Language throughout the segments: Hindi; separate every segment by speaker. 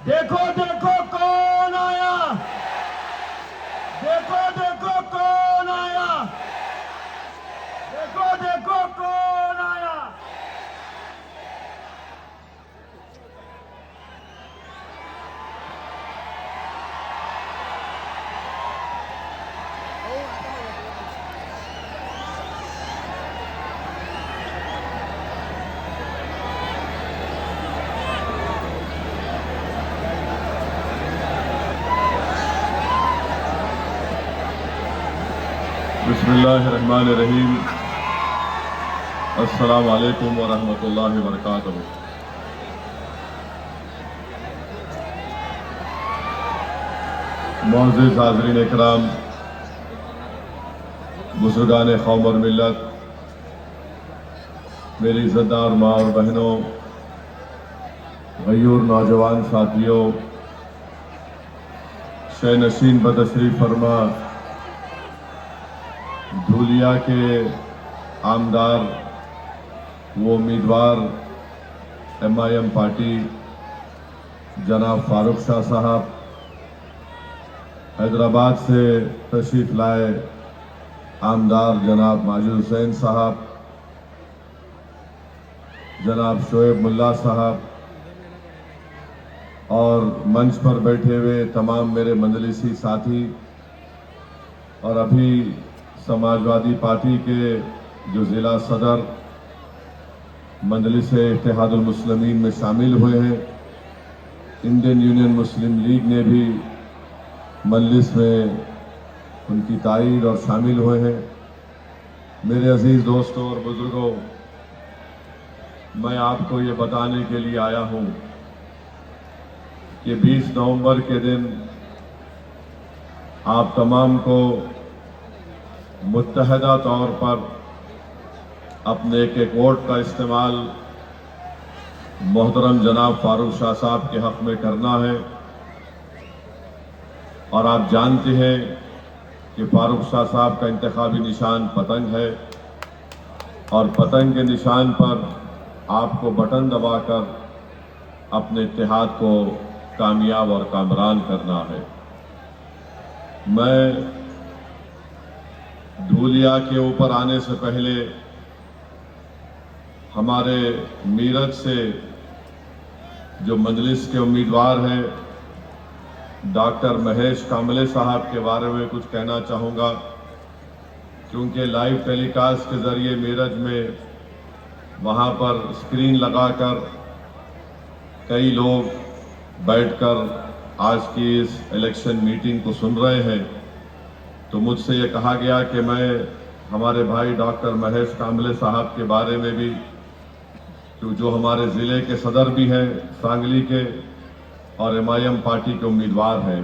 Speaker 1: देखो देखो कौन आया, देखो देखो कौन आया, देखो देखो कौन आया।
Speaker 2: बिस्मिल्लाहिर्रहमानिर्रहीम। अस्सलाम वालेकुम व रहमतुल्लाहि व बरकातहू। मुअज़्ज़िज़ हाज़रीन इकराम, बुज़ुर्गान कौम और मिल्लत, मेरी इज़्ज़तदार माँ और बहनों, गयूर नौजवान साथियों, शे नशीन बतशरीफ़ फरमा धूलिया के आमदार वो उम्मीदवार MIM पार्टी जनाब फारूक शाह साहब, हैदराबाद से तशरीफ़ लाए आमदार जनाब माजिद हुसैन साहब, जनाब शोएब मुल्ला साहब और मंच पर बैठे हुए तमाम मेरे मंजलिसी साथी और अभी समाजवादी पार्टी के जो ज़िला सदर मजलिस इत्तेहादुल मुस्लिमीन में शामिल हुए हैं, इंडियन यूनियन मुस्लिम लीग ने भी मजलिस में उनकी तायीद और शामिल हुए हैं। मेरे अजीज़ दोस्तों और बुज़ुर्गों, मैं आपको ये बताने के लिए आया हूँ कि 20 नवंबर के दिन आप तमाम को मुत्तहदा तौर पर अपने एक एक वोट का इस्तेमाल मोहतरम जनाब फारूक शाह साहब के हक़ में करना है। और आप जानते हैं कि फारूक शाह साहब का इंतखाबी निशान पतंग है और पतंग के निशान पर आपको बटन दबाकर अपने इत्तेहाद को कामयाब और कामरान करना है। मैं धूलिया के ऊपर आने से पहले हमारे मीरठ से जो मजलिस के उम्मीदवार हैं डॉक्टर महेश कामले साहब के बारे में कुछ कहना चाहूँगा, क्योंकि लाइव टेलीकास्ट के ज़रिए मीरठ में वहाँ पर स्क्रीन लगाकर कई लोग बैठकर आज की इस इलेक्शन मीटिंग को सुन रहे हैं। तो मुझसे ये कहा गया कि मैं हमारे भाई डॉक्टर महेश कामले साहब के बारे में भी, जो हमारे ज़िले के सदर भी हैं सांगली के और MIM पार्टी के उम्मीदवार हैं,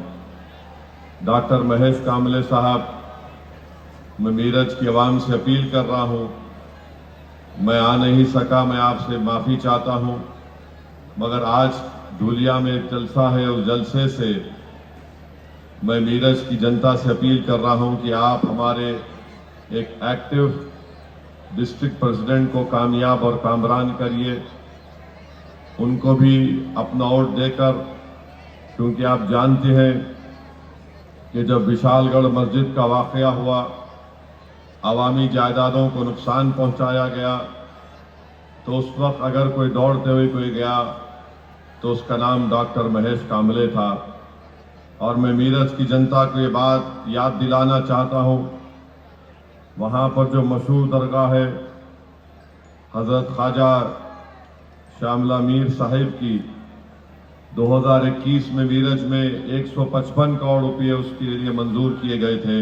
Speaker 2: डॉक्टर महेश कामले साहब, मैं मीरठ की आवाम से अपील कर रहा हूँ, मैं आ नहीं सका, मैं आपसे माफ़ी चाहता हूँ, मगर आज धूलिया में एक जलसा है, उस जलसे से मैं मीरठ की जनता से अपील कर रहा हूँ कि आप हमारे एक एक्टिव डिस्ट्रिक्ट प्रेसिडेंट को कामयाब और कामरान करिए, उनको भी अपना वोट देकर, क्योंकि आप जानते हैं कि जब विशालगढ़ मस्जिद का वाक़या हुआ, अवामी जायदादों को नुकसान पहुंचाया गया, तो उस वक्त अगर कोई दौड़ते हुए कोई गया तो उसका नाम डॉक्टर महेश कामले था। और मैं मीरठ की जनता को ये बात याद दिलाना चाहता हूँ, वहाँ पर जो मशहूर दरगाह है हज़रत ख्वाजा शामला मीर साहिब की, 2021 में मीरठ में 155 करोड़ रुपये उसके लिए मंजूर किए गए थे,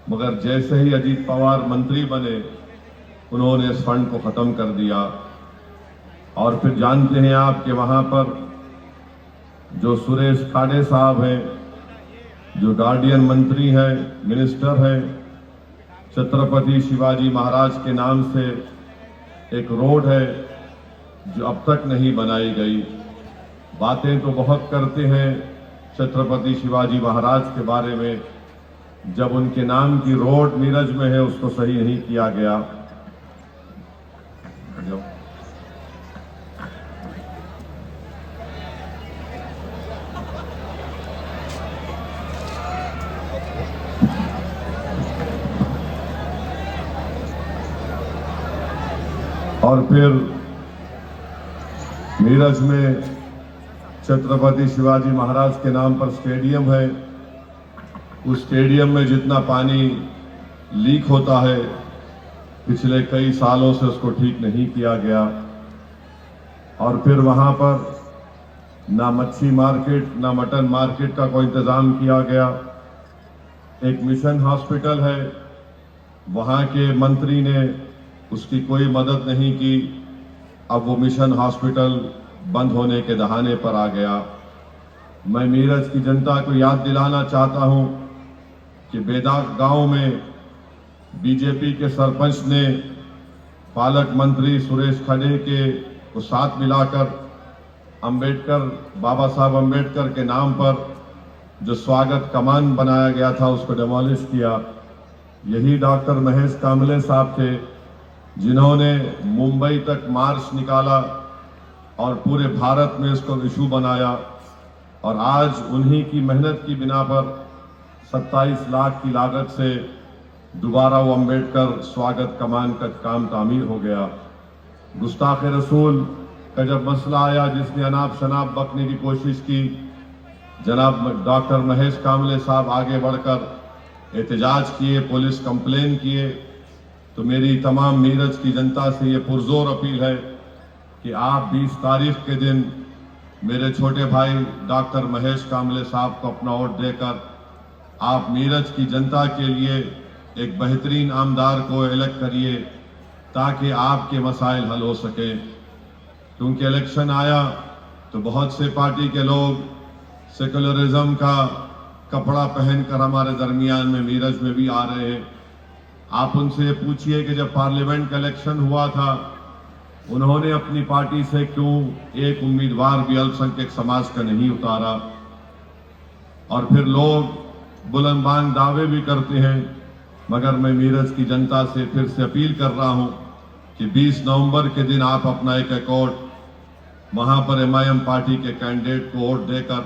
Speaker 2: मगर जैसे ही अजीत पवार मंत्री बने उन्होंने इस फंड को ख़त्म कर दिया। और फिर जानते हैं आप कि वहाँ पर जो सुरेश खाड़े साहब हैं, जो गार्डियन मंत्री हैं, मिनिस्टर हैं, छत्रपति शिवाजी महाराज के नाम से एक रोड है जो अब तक नहीं बनाई गई। बातें तो बहुत करते हैं छत्रपति शिवाजी महाराज के बारे में, जब उनके नाम की रोड मीरठ में है उसको सही नहीं किया गया। और फिर मीरज में छत्रपति शिवाजी महाराज के नाम पर स्टेडियम है। उस स्टेडियम में जितना पानी लीक होता है, पिछले कई सालों से उसको ठीक नहीं किया गया। और फिर वहां पर ना मच्छी मार्केट ना मटन मार्केट का कोई इंतजाम किया गया। एक मिशन हॉस्पिटल है, वहां के मंत्री ने उसकी कोई मदद नहीं की। अब वो मिशन हॉस्पिटल बंद होने के दहाने पर आ गया। मैं मीरज की जनता को याद दिलाना चाहता हूं कि बेदाग गांव में बीजेपी के सरपंच ने पालक मंत्री सुरेश खड़े को साथ मिलाकर बाबा साहब अंबेडकर के नाम पर जो स्वागत कमान बनाया गया था उसको डिमोलिश किया। यही डॉक्टर महेश कामले साहब थे जिन्होंने मुंबई तक मार्च निकाला और पूरे भारत में इसको इशू बनाया। और आज उन्हीं की मेहनत की बिना पर 27 लाख की लागत से दोबारा वो अंबेडकर स्वागत कमान का काम तामीर हो गया। गुस्ताख रसूल का जब मसला आया, जिसने अनाप शनाप बकने की कोशिश की, जनाब डॉक्टर महेश कामले साहब आगे बढ़कर एहतजाज किए, पुलिस कंप्लेन किए। तो मेरी तमाम मीरज की जनता से ये पुरजोर अपील है कि आप 20 तारीख के दिन मेरे छोटे भाई डॉक्टर महेश कामले साहब को अपना वोट देकर आप मीरज की जनता के लिए एक बेहतरीन आमदार को इलेक्ट करिए ताकि आपके मसाइल हल हो सके। क्योंकि इलेक्शन आया तो बहुत से पार्टी के लोग सेकुलरिज्म का कपड़ा पहनकर हमारे दरमियान में मीरज में भी आ रहे हैं। आप उनसे पूछिए कि जब पार्लियामेंट का इलेक्शन हुआ था, उन्होंने अपनी पार्टी से क्यों एक उम्मीदवार भी अल्पसंख्यक समाज का नहीं उतारा। और फिर लोग बुलंदबान दावे भी करते हैं, मगर मैं मीरज की जनता से फिर से अपील कर रहा हूं कि 20 नवंबर के दिन आप अपना एक अकॉर्ड वहां पर एमआईएम पार्टी के कैंडिडेट को वोट देकर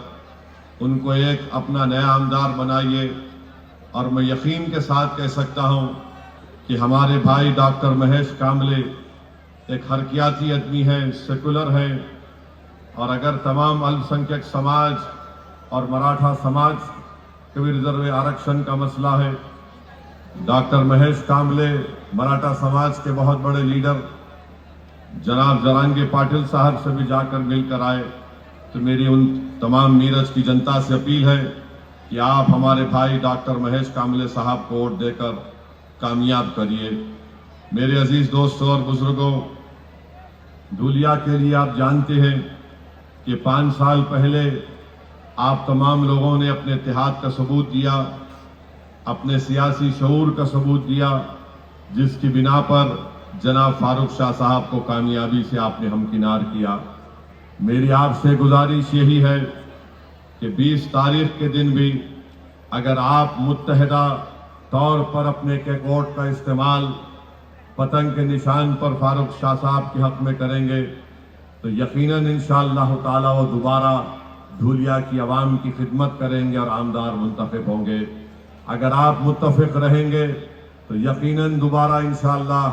Speaker 2: उनको एक अपना नया आमदार बनाइए। और मैं यकीन के साथ कह सकता हूं कि हमारे भाई डॉक्टर महेश कामले एक हरकियाती आदमी है, सेकुलर है। और अगर तमाम अल्पसंख्यक समाज और मराठा समाज के भी रिजर्व आरक्षण का मसला है, डॉक्टर महेश कामले मराठा समाज के बहुत बड़े लीडर जनाब जरांगे पाटिल साहब से भी जाकर मिलकर आए। तो मेरी उन तमाम मीरज की जनता से अपील है कि आप हमारे भाई डॉक्टर महेश कामले साहब को वोट देकर कामयाब करिए। मेरे अजीज दोस्तों और बुजुर्गों, धूलिया के लिए आप जानते हैं कि 5 साल पहले आप तमाम लोगों ने अपने इत्तेहाद का सबूत दिया, अपने सियासी शऊर का सबूत दिया, जिसकी बिना पर जनाब फारूक शाह साहब को कामयाबी से आपने हमकिनार किया। मेरी आपसे गुजारिश यही है कि 20 तारीख के दिन भी अगर आप मुत्तहिदा तौर पर अपने के वोट का इस्तेमाल पतंग के निशान पर फारूक शाह साहब के हक में करेंगे तो यकीनन इंशाअल्लाह ताला वो दोबारा धूलिया की आवाम की खिदमत करेंगे और आमदार मुंतखब होंगे। अगर आप मुत्तफिक रहेंगे तो यकीनन दोबारा इंशाअल्लाह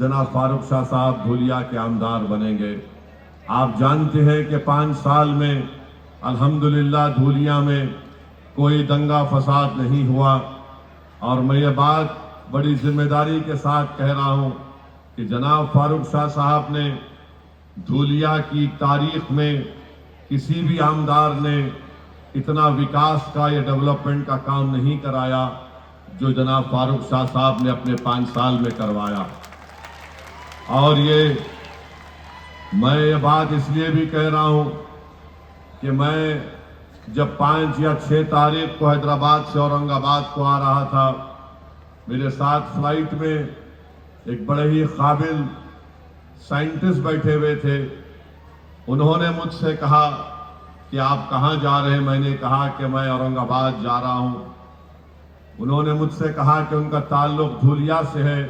Speaker 2: जनाब फारूक शाह साहब धूलिया के आमदार बनेंगे। आप जानते हैं कि 5 साल में अल्हम्दुलिल्लाह धूलिया में कोई दंगा फसाद नहीं हुआ। और मैं ये बात बड़ी जिम्मेदारी के साथ कह रहा हूं कि जनाब फारूक शाह साहब ने धूलिया की तारीख में किसी भी आमदार ने इतना विकास का या डेवलपमेंट का काम नहीं कराया जो जनाब फारूक शाह साहब ने अपने 5 साल में करवाया। और मैं ये बात इसलिए भी कह रहा हूं कि मैं जब 5 या 6 तारीख को हैदराबाद से औरंगाबाद को आ रहा था, मेरे साथ फ्लाइट में एक बड़े ही काबिल साइंटिस्ट बैठे हुए थे। उन्होंने मुझसे कहा कि आप कहाँ जा रहे हैं? मैंने कहा कि मैं औरंगाबाद जा रहा हूं। उन्होंने मुझसे कहा कि उनका ताल्लुक धूलिया से है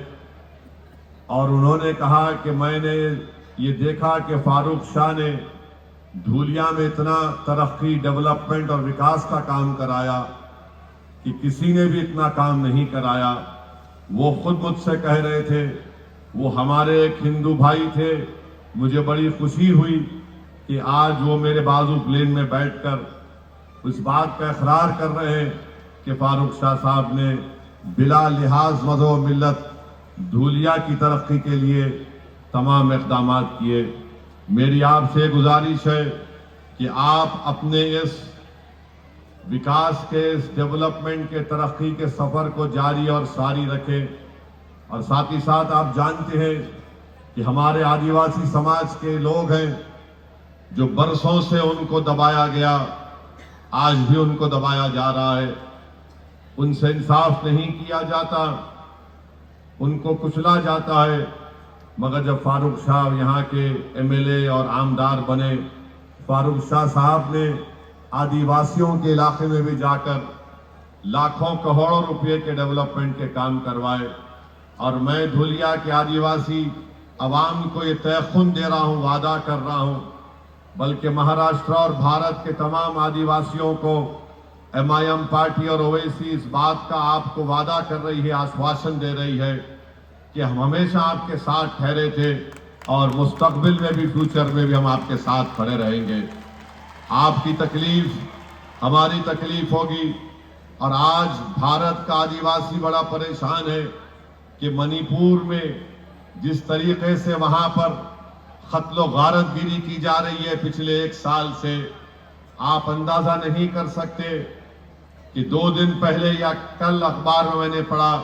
Speaker 2: और उन्होंने कहा कि मैंने ये देखा कि फारूक शाह ने धूलिया में इतना तरक्की, डेवलपमेंट और विकास का काम कराया कि किसी ने भी इतना काम नहीं कराया। वो खुद मुझसे कह रहे थे वो हमारे एक हिंदू भाई थे। मुझे बड़ी खुशी हुई कि आज वो मेरे बाजू प्लेन में बैठकर इस बात का इकरार कर रहे हैं कि फारूक शाह साहब ने बिला लिहाज मज़हब मिल्लत धूलिया की तरक्की के लिए तमाम इक़दाम किए। मेरी आपसे गुजारिश है कि आप अपने इस विकास के, इस डेवलपमेंट के, तरक्की के सफर को जारी और सारी रखें। और साथ ही साथ आप जानते हैं कि हमारे आदिवासी समाज के लोग हैं जो बरसों से उनको दबाया गया, आज भी उनको दबाया जा रहा है, उनसे इंसाफ नहीं किया जाता, उनको कुचला जाता है। मगर जब फारूक शाह यहाँ के एमएलए और आमदार बने, फारूक शाह साहब ने आदिवासियों के इलाके में भी जाकर लाखों करोड़ों रुपए के डेवलपमेंट के काम करवाए। और मैं धुलिया के आदिवासी अवाम को ये तयखुन दे रहा हूँ, वादा कर रहा हूँ, बल्कि महाराष्ट्र और भारत के तमाम आदिवासियों को एमआईएम पार्टी और ओवैसी इस बात का आपको वादा कर रही है, आश्वासन दे रही है कि हम हमेशा आपके साथ ठहरे थे और मुस्तकबिल में भी, फ्यूचर में भी हम आपके साथ खड़े रहेंगे। आपकी तकलीफ हमारी तकलीफ होगी। और आज भारत का आदिवासी बड़ा परेशान है कि मणिपुर में जिस तरीके से वहां पर कत्लो गारतगिरी की जा रही है पिछले 1 साल से, आप अंदाजा नहीं कर सकते कि 2 दिन पहले या कल अखबार में मैंने पढ़ा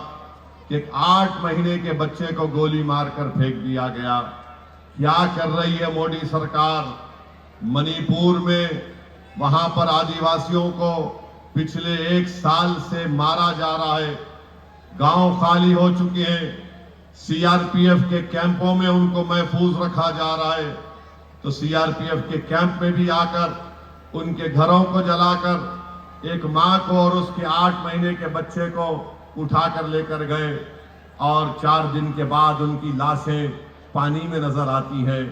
Speaker 2: कि 8 महीने के बच्चे को गोली मारकर फेंक दिया गया। क्या कर रही है मोदी सरकार? मणिपुर में वहां पर आदिवासियों को पिछले 1 साल से मारा जा रहा है, गांव खाली हो चुके हैं, सीआरपीएफ के कैंपों में उनको महफूज रखा जा रहा है। तो सीआरपीएफ के कैंप में भी आकर उनके घरों को जलाकर एक मां को और उसके 8 महीने के बच्चे को उठाकर लेकर गए और 4 दिन के बाद उनकी लाशें पानी में नजर आती हैं।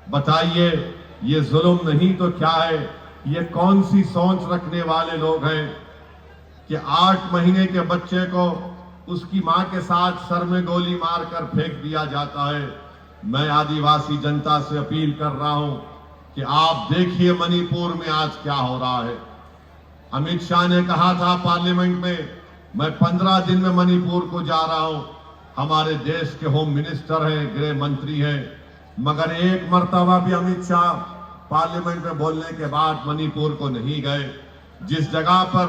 Speaker 2: बताइए, ये जुल्म नहीं तो क्या है? ये कौन सी सोच रखने वाले लोग हैं कि 8 महीने के बच्चे को उसकी मां के साथ सर में गोली मारकर फेंक दिया जाता है? मैं आदिवासी जनता से अपील कर रहा हूं कि आप देखिए मणिपुर में आज क्या हो रहा है। अमित शाह ने कहा था पार्लियामेंट में, मैं 15 दिन में मणिपुर को जा रहा हूं। हमारे देश के होम मिनिस्टर हैं, गृह मंत्री हैं, मगर एक मर्तबा भी अमित शाह पार्लियामेंट में बोलने के बाद मणिपुर को नहीं गए। जिस जगह पर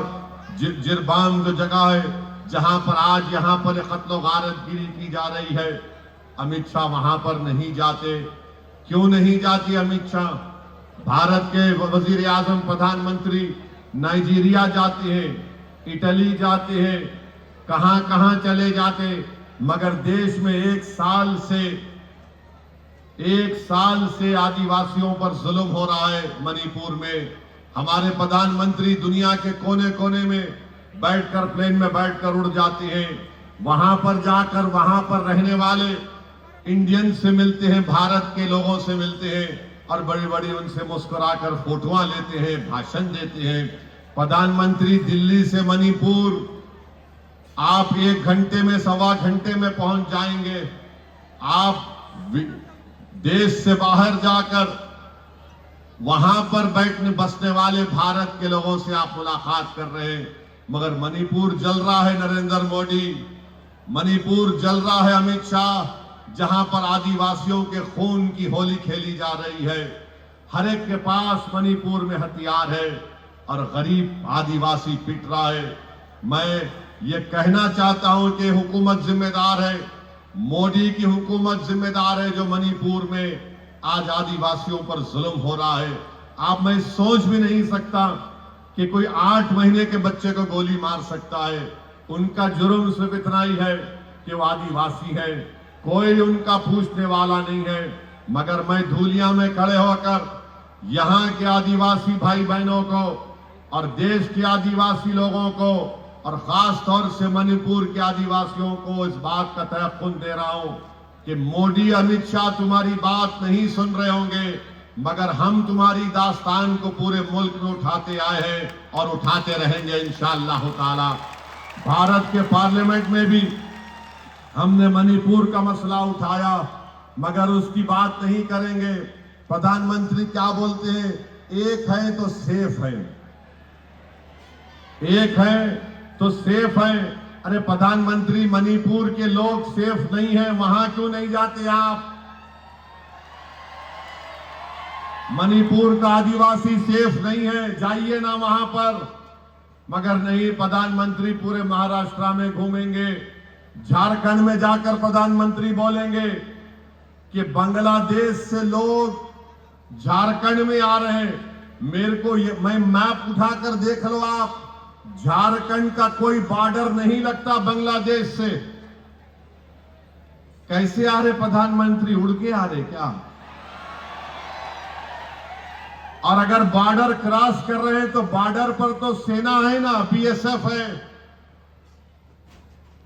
Speaker 2: जिरबाम जो जगह है जहां पर आज यहां पर कत्लो गारतगिरी की जा रही है, अमित शाह वहां पर नहीं जाते। क्यों नहीं जाती अमित शाह? भारत के वजीर आजम, प्रधानमंत्री नाइजीरिया जाते हैं, इटली जाते हैं, कहां कहां चले जाते, मगर देश में 1 साल से आदिवासियों पर जुल्म हो रहा है। मणिपुर में हमारे प्रधानमंत्री दुनिया के कोने कोने में बैठकर, प्लेन में बैठकर उड़ जाते हैं, वहां पर जाकर वहां पर रहने वाले इंडियन से मिलते हैं, भारत के लोगों से मिलते हैं और बड़ी बड़ी उनसे मुस्कुराकर फोटोआं लेते हैं, भाषण देते हैं। प्रधानमंत्री दिल्ली से मणिपुर आप 1 घंटे में, 1.25 घंटे में पहुंच जाएंगे। आप देश से बाहर जाकर वहां पर बैठने बसने वाले भारत के लोगों से आप मुलाकात कर रहे हैं, मगर मणिपुर जल रहा है नरेंद्र मोदी, मणिपुर जल रहा है अमित शाह, जहां पर आदिवासियों के खून की होली खेली जा रही है। हर एक के पास मणिपुर में हथियार है और गरीब आदिवासी पिट रहा है। मैं ये कहना चाहता हूं कि हुकूमत जिम्मेदार है, मोदी की हुकूमत जिम्मेदार है जो मणिपुर में आज आदिवासियों पर जुल्म हो रहा है। आप मैं सोच भी नहीं सकता कि कोई 8 महीने के बच्चे को गोली मार सकता है। उनका जुर्म सिर्फ इतना ही है कि वो आदिवासी है, कोई उनका पूछने वाला नहीं है। मगर मैं धूलिया में खड़े होकर यहाँ के आदिवासी भाई बहनों को और देश के आदिवासी लोगों को और खास तौर से मणिपुर के आदिवासियों को इस बात का तयक़ुन दे रहा हूं कि मोदी, अमित शाह तुम्हारी बात नहीं सुन रहे होंगे, मगर हम तुम्हारी दास्तान को पूरे मुल्क में उठाते आए हैं और उठाते रहेंगे इंशाअल्लाह ताला। भारत के पार्लियामेंट में भी हमने मणिपुर का मसला उठाया, मगर उसकी बात नहीं करेंगे। प्रधानमंत्री क्या बोलते हैं, एक है तो सेफ है, एक है तो सेफ है। अरे प्रधानमंत्री, मणिपुर के लोग सेफ नहीं है, वहां क्यों नहीं जाते आप? मणिपुर का आदिवासी सेफ नहीं है, जाइए ना वहां पर। मगर नहीं, प्रधानमंत्री पूरे महाराष्ट्र में घूमेंगे, झारखंड में जाकर प्रधानमंत्री बोलेंगे कि बांग्लादेश से लोग झारखंड में आ रहे हैं। मेरे को मैं मैप उठाकर देख लो आप, झारखंड का कोई बॉर्डर नहीं लगता बांग्लादेश से। कैसे आ रहे प्रधानमंत्री, उड़ के आ रहे क्या? और अगर बॉर्डर क्रॉस कर रहे हैं तो बॉर्डर पर तो सेना है ना, बीएसएफ है,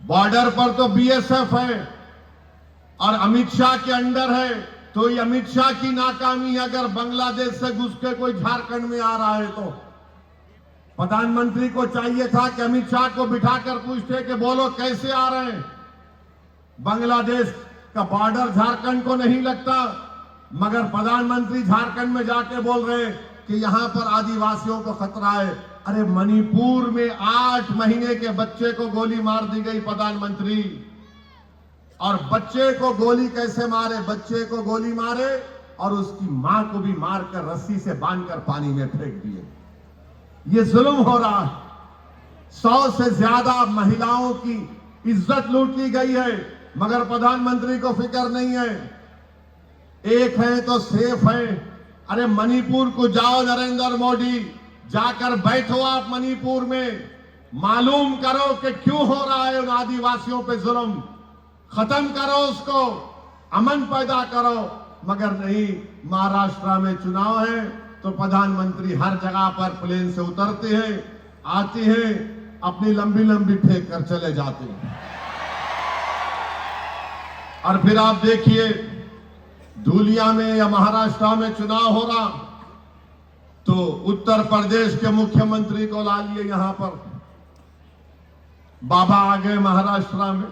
Speaker 2: बॉर्डर पर तो बीएसएफ है और अमित शाह के अंडर है। तो ये अमित शाह की नाकामी, अगर बांग्लादेश से घुस के कोई झारखंड में आ रहा है तो प्रधानमंत्री को चाहिए था कि अमित शाह को बिठाकर पूछते कि बोलो कैसे आ रहे हैं। बांग्लादेश का बॉर्डर झारखंड को नहीं लगता, मगर प्रधानमंत्री झारखंड में जाके बोल रहे कि यहां पर आदिवासियों को खतरा है। अरे मणिपुर में 8 महीने के बच्चे को गोली मार दी गई प्रधानमंत्री। और बच्चे को गोली कैसे मारे? बच्चे को गोली मारे और उसकी मां को भी मारकर रस्सी से बांधकर पानी में फेंक दिए। ये जुल्म हो रहा है। 100 से ज्यादा महिलाओं की इज्जत लूट ली गई है, मगर प्रधानमंत्री को फिक्र नहीं है। एक है तो सेफ है। अरे मणिपुर को जाओ नरेंद्र मोदी, जाकर बैठो आप मणिपुर में, मालूम करो कि क्यों हो रहा है उन आदिवासियों पे जुल्म, खत्म करो उसको, अमन पैदा करो। मगर नहीं, महाराष्ट्र में चुनाव है तो प्रधानमंत्री हर जगह पर प्लेन से उतरते हैं, आते हैं, अपनी लंबी लंबी फेंक कर चले जाते हैं। और फिर आप देखिए, धूलिया में या महाराष्ट्र में चुनाव हो रहा तो उत्तर प्रदेश के मुख्यमंत्री को ला लिए यहां पर। बाबा आ गए महाराष्ट्र में,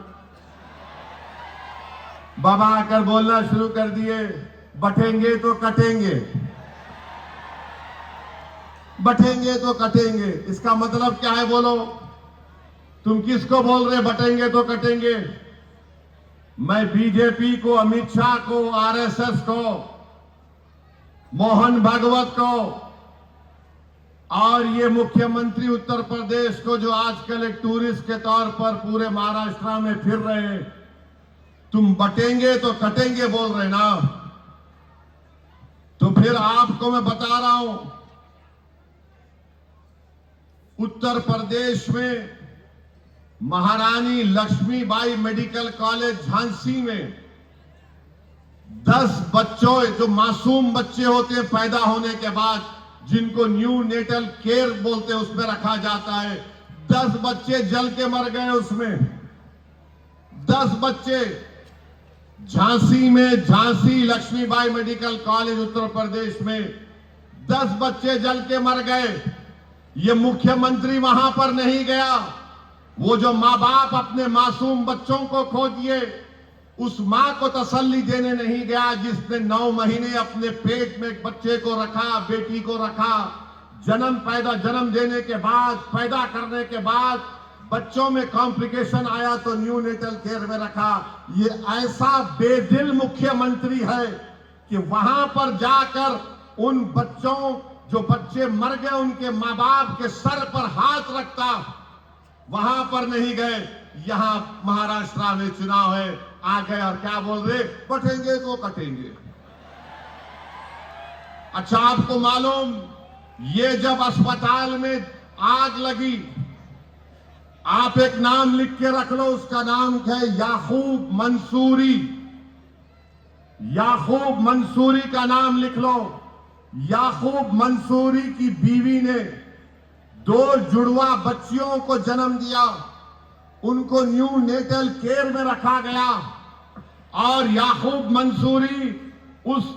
Speaker 2: बाबा आकर बोलना शुरू कर दिए, बटेंगे तो कटेंगे, बटेंगे तो कटेंगे। इसका मतलब क्या है बोलो? तुम किसको बोल रहे बटेंगे तो कटेंगे? मैं बीजेपी को, अमित शाह को, आरएसएस को, मोहन भागवत को और ये मुख्यमंत्री उत्तर प्रदेश को जो आजकल एक टूरिस्ट के तौर पर पूरे महाराष्ट्र में फिर रहे हैं, तुम बटेंगे तो कटेंगे बोल रहे ना। तो फिर आपको मैं बता रहा हूं, उत्तर प्रदेश में महारानी लक्ष्मीबाई मेडिकल कॉलेज झांसी में 10 बच्चों, जो मासूम बच्चे होते हैं पैदा होने के बाद, जिनको न्यू नेटल केयर बोलते हैं, उसमें रखा जाता है, 10 बच्चे जल के मर गए उसमें। 10 बच्चे झांसी में, झांसी लक्ष्मीबाई मेडिकल कॉलेज उत्तर प्रदेश में 10 बच्चे जल के मर गए। ये मुख्यमंत्री वहां पर नहीं गया। वो जो मां बाप अपने मासूम बच्चों को खो दिए, उस मां को तसल्ली देने नहीं गया जिसने 9 महीने अपने पेट में एक बच्चे को रखा, बेटी को रखा। जन्म देने के बाद, पैदा करने के बाद बच्चों में कॉम्प्लिकेशन आया तो न्यू नेटल केयर में रखा। ये ऐसा बेदिल मुख्यमंत्री है कि वहां पर जाकर उन बच्चों, जो बच्चे मर गए, उनके मां बाप के सर पर हाथ रखता, वहां पर नहीं गए। यहां महाराष्ट्र में चुनाव है, आ गए और क्या बोल रहे? बटेंगे तो कटेंगे। अच्छा, आपको मालूम, ये जब अस्पताल में आग लगी, आप एक नाम लिख के रख लो, उसका नाम है याकूब मंसूरी। याकूब मंसूरी का नाम लिख लो। याकूब मंसूरी की बीवी ने 2 जुड़वा बच्चियों को जन्म दिया, उनको न्यू नेटल केयर में रखा गया और याकूब मंसूरी उस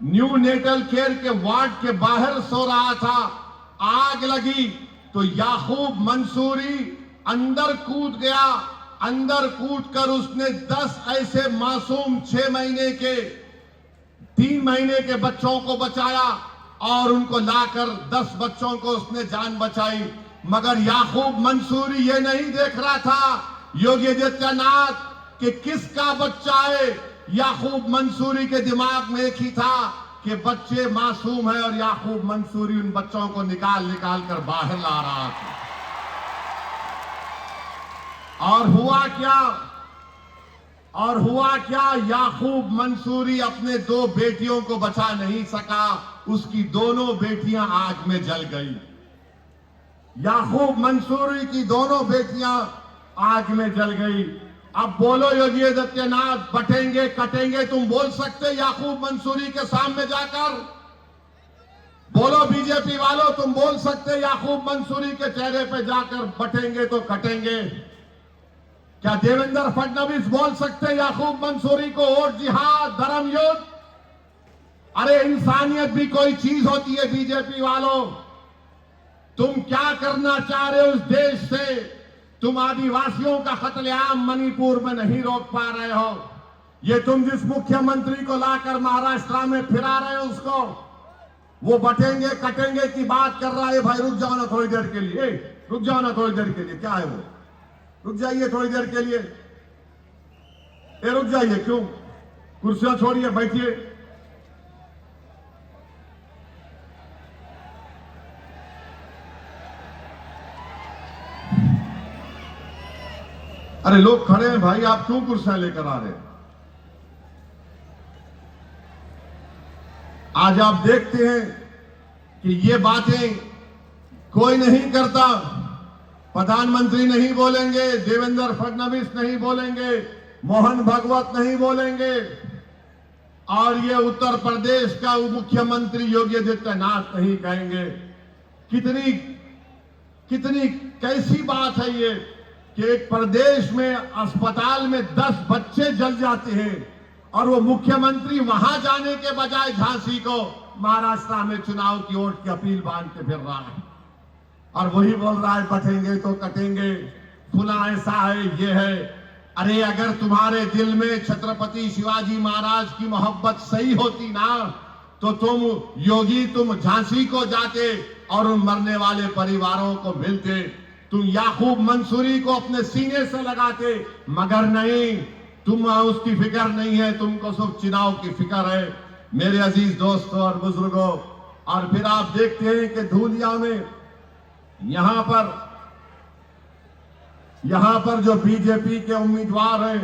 Speaker 2: न्यू नेटल केयर के वार्ड के बाहर सो रहा था। आग लगी तो याकूब मंसूरी अंदर कूद गया अंदर कूदकर उसने 10 ऐसे मासूम 6 महीने के 3 महीने के बच्चों को बचाया और उनको लाकर 10 बच्चों को उसने जान बचाई। मगर याकूब मंसूरी ये नहीं देख रहा था योगी आदित्यनाथ कि किसका बच्चा है। याकूब मंसूरी के दिमाग में एक ही था कि बच्चे मासूम है और याकूब मंसूरी उन बच्चों को निकाल निकाल कर बाहर ला रहा था। और हुआ क्या याकूब मंसूरी अपने 2 बेटियों को बचा नहीं सका, उसकी दोनों बेटियां आग में जल गई। याकूब मंसूरी की दोनों बेटियां आग में जल गई। अब बोलो योगी आदित्यनाथ, बटेंगे कटेंगे तुम बोल सकते याकूब मंसूरी के सामने जाकर? बोलो बीजेपी वालों, तुम बोल सकते याकूब मंसूरी के चेहरे पे जाकर बटेंगे तो कटेंगे? क्या देवेंद्र फडणवीस बोल सकते याकूब मंसूरी को और जिहाद धर्म युद्ध? अरे इंसानियत भी कोई चीज होती है बीजेपी वालों। तुम क्या करना चाह रहे हो इस देश से? तुम आदिवासियों का कत्लेआम मणिपुर में नहीं रोक पा रहे हो। ये तुम जिस मुख्यमंत्री को लाकर महाराष्ट्र में फिरा रहे हो उसको, वो बटेंगे कटेंगे की बात कर रहा है। भाई रुक जाओ ना थोड़ी देर के लिए, रुक जाओ ना थोड़ी देर के लिए। क्या है वो? रुक जाइए थोड़ी देर के लिए। रुक जाइए, क्यों? कुर्सियां छोड़िए, बैठिए। अरे लोग खड़े हैं भाई, आप क्यों कुर्सियां लेकर आ रहे हैं? आज आप देखते हैं कि ये बातें कोई नहीं करता। प्रधानमंत्री नहीं बोलेंगे, देवेंद्र फडणवीस नहीं बोलेंगे, मोहन भागवत नहीं बोलेंगे, और ये उत्तर प्रदेश का मुख्यमंत्री योगी आदित्यनाथ नहीं कहेंगे। कितनी कैसी बात है ये कि एक प्रदेश में अस्पताल में 10 बच्चे जल जाते हैं और वो मुख्यमंत्री वहां जाने के बजाय झांसी को महाराष्ट्र में चुनाव की वोट की अपील बांध के फिर रहा है और वही बोल रहा है बटेंगे तो कटेंगे, फुला ऐसा है, ये है। अरे अगर तुम्हारे दिल में छत्रपति शिवाजी महाराज की मोहब्बत सही होती ना तो तुम झांसी को जाते और उन मरने वाले परिवारों को मिलते, तुम याकूब मंसूरी को अपने सीने से लगाते। मगर नहीं, तुम उसकी फिक्र नहीं है, तुमको सिर्फ चुनाव की फिक्र है। मेरे अजीज दोस्तों और बुजुर्गों, और फिर आप देखते हैं कि धूलिया में यहां पर जो बीजेपी के उम्मीदवार हैं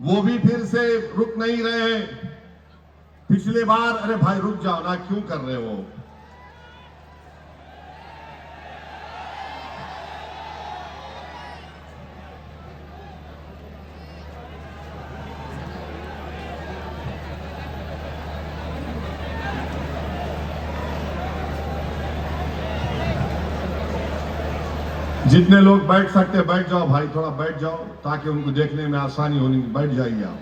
Speaker 2: वो भी फिर से रुक नहीं रहे हैं। पिछले बार, अरे भाई रुक जाओ ना, क्यों कर रहे हो? जितने लोग बैठ सकते बैठ जाओ भाई, थोड़ा बैठ जाओ ताकि उनको देखने में आसानी होनी। बैठ जाइए आप।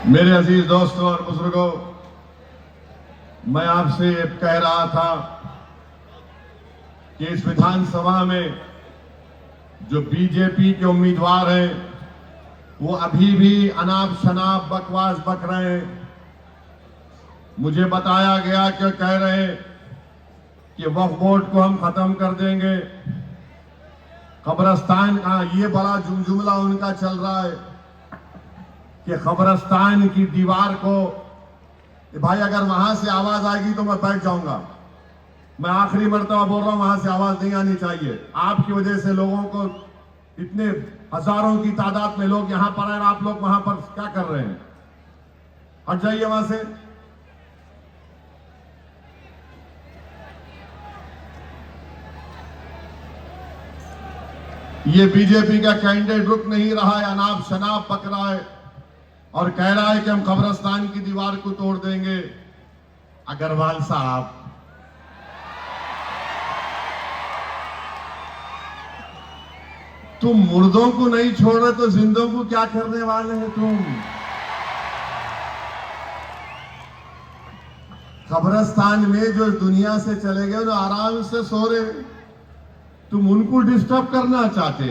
Speaker 2: मेरे अजीज दोस्तों और बुजुर्गों, मैं आपसे कह रहा था कि इस विधानसभा में जो बीजेपी के उम्मीदवार हैं वो अभी भी अनाप शनाप बकवास बक रहे हैं। मुझे बताया गया कि कह रहे हैं कि वक्फ बोर्ड को हम खत्म कर देंगे, कब्रिस्तान का ये बड़ा जुमला उनका चल रहा है कि कब्रिस्तान की दीवार को, भाई अगर वहां से आवाज आएगी तो मैं बैठ जाऊंगा। मैं आखिरी मर्तबा बोल रहा हूं, वहां से आवाज नहीं आनी चाहिए। आपकी वजह से लोगों को, इतने हजारों की तादाद में लोग यहां पर आए, आप लोग वहां पर क्या कर रहे हैं? हट जाइए वहां से। ये बीजेपी का कैंडिडेट रुक नहीं रहा है, अनाप शनाप पक रहा है और कह रहा है कि हम कब्रिस्तान की दीवार को तोड़ देंगे। अग्रवाल साहब, तुम मुर्दों को नहीं छोड़ रहे तो जिंदों को क्या करने वाले हैं तुम?
Speaker 3: कब्रिस्तान में जो दुनिया से चले गए उन्हें आराम से सो रहे, तुम उनको डिस्टर्ब करना चाहते।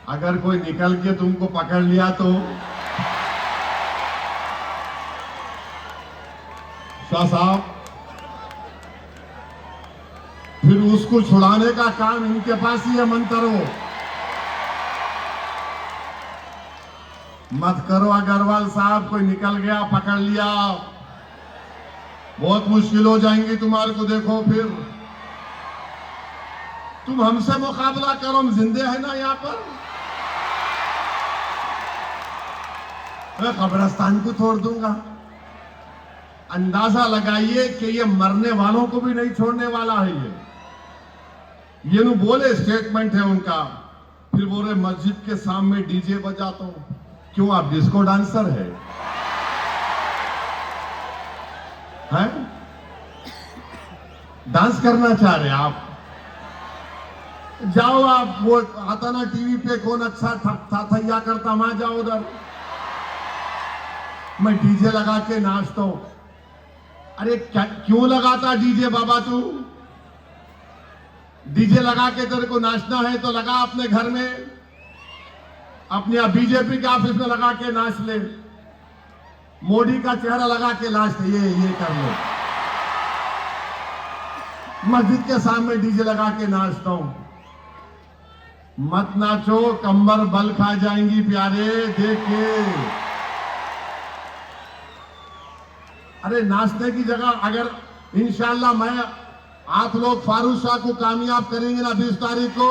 Speaker 3: अगर कोई निकल के तुमको पकड़ लिया तो शाह साहब, फिर उसको छुड़ाने का काम इनके पास ही है। मंत्र हो मत करो अग्रवाल साहब, कोई निकल गया पकड़ लिया, बहुत मुश्किल हो जाएंगी तुम्हारे को। देखो फिर तुम हमसे मुकाबला करो, हम जिंदे हैं ना यहाँ पर। मैं कब्रिस्तान को तोड़ दूंगा। अंदाजा लगाइए कि ये मरने वालों को भी नहीं छोड़ने वाला है। ये नु बोले, स्टेटमेंट है उनका। फिर बोले मस्जिद के सामने डीजे बजाता हूं। क्यों, आप डिस्को डांसर है? डांस करना चाह रहे आप? जाओ आप, वो आता ना टीवी पे कौन अच्छा थैया करता, वहां जाओ उधर। मैं डीजे लगा के नाचता हूं। अरे क्यों लगाता डीजे बाबा तू? डीजे लगा के तेरे को नाचना है तो लगा अपने घर में, अपने बीजेपी के ऑफिस में लगा के नाच ले। मोदी का चेहरा लगा के नाच ले, ये कर लो। मस्जिद के सामने डीजे लगा के नाचता हूं। मत नाचो, कंबर बल खा जाएंगी प्यारे, देख के। अरे नाचने की जगह अगर इंशाल्लाह मैं आप लोग फारूक शाह को कामयाब करेंगे ना 20 तारीख को,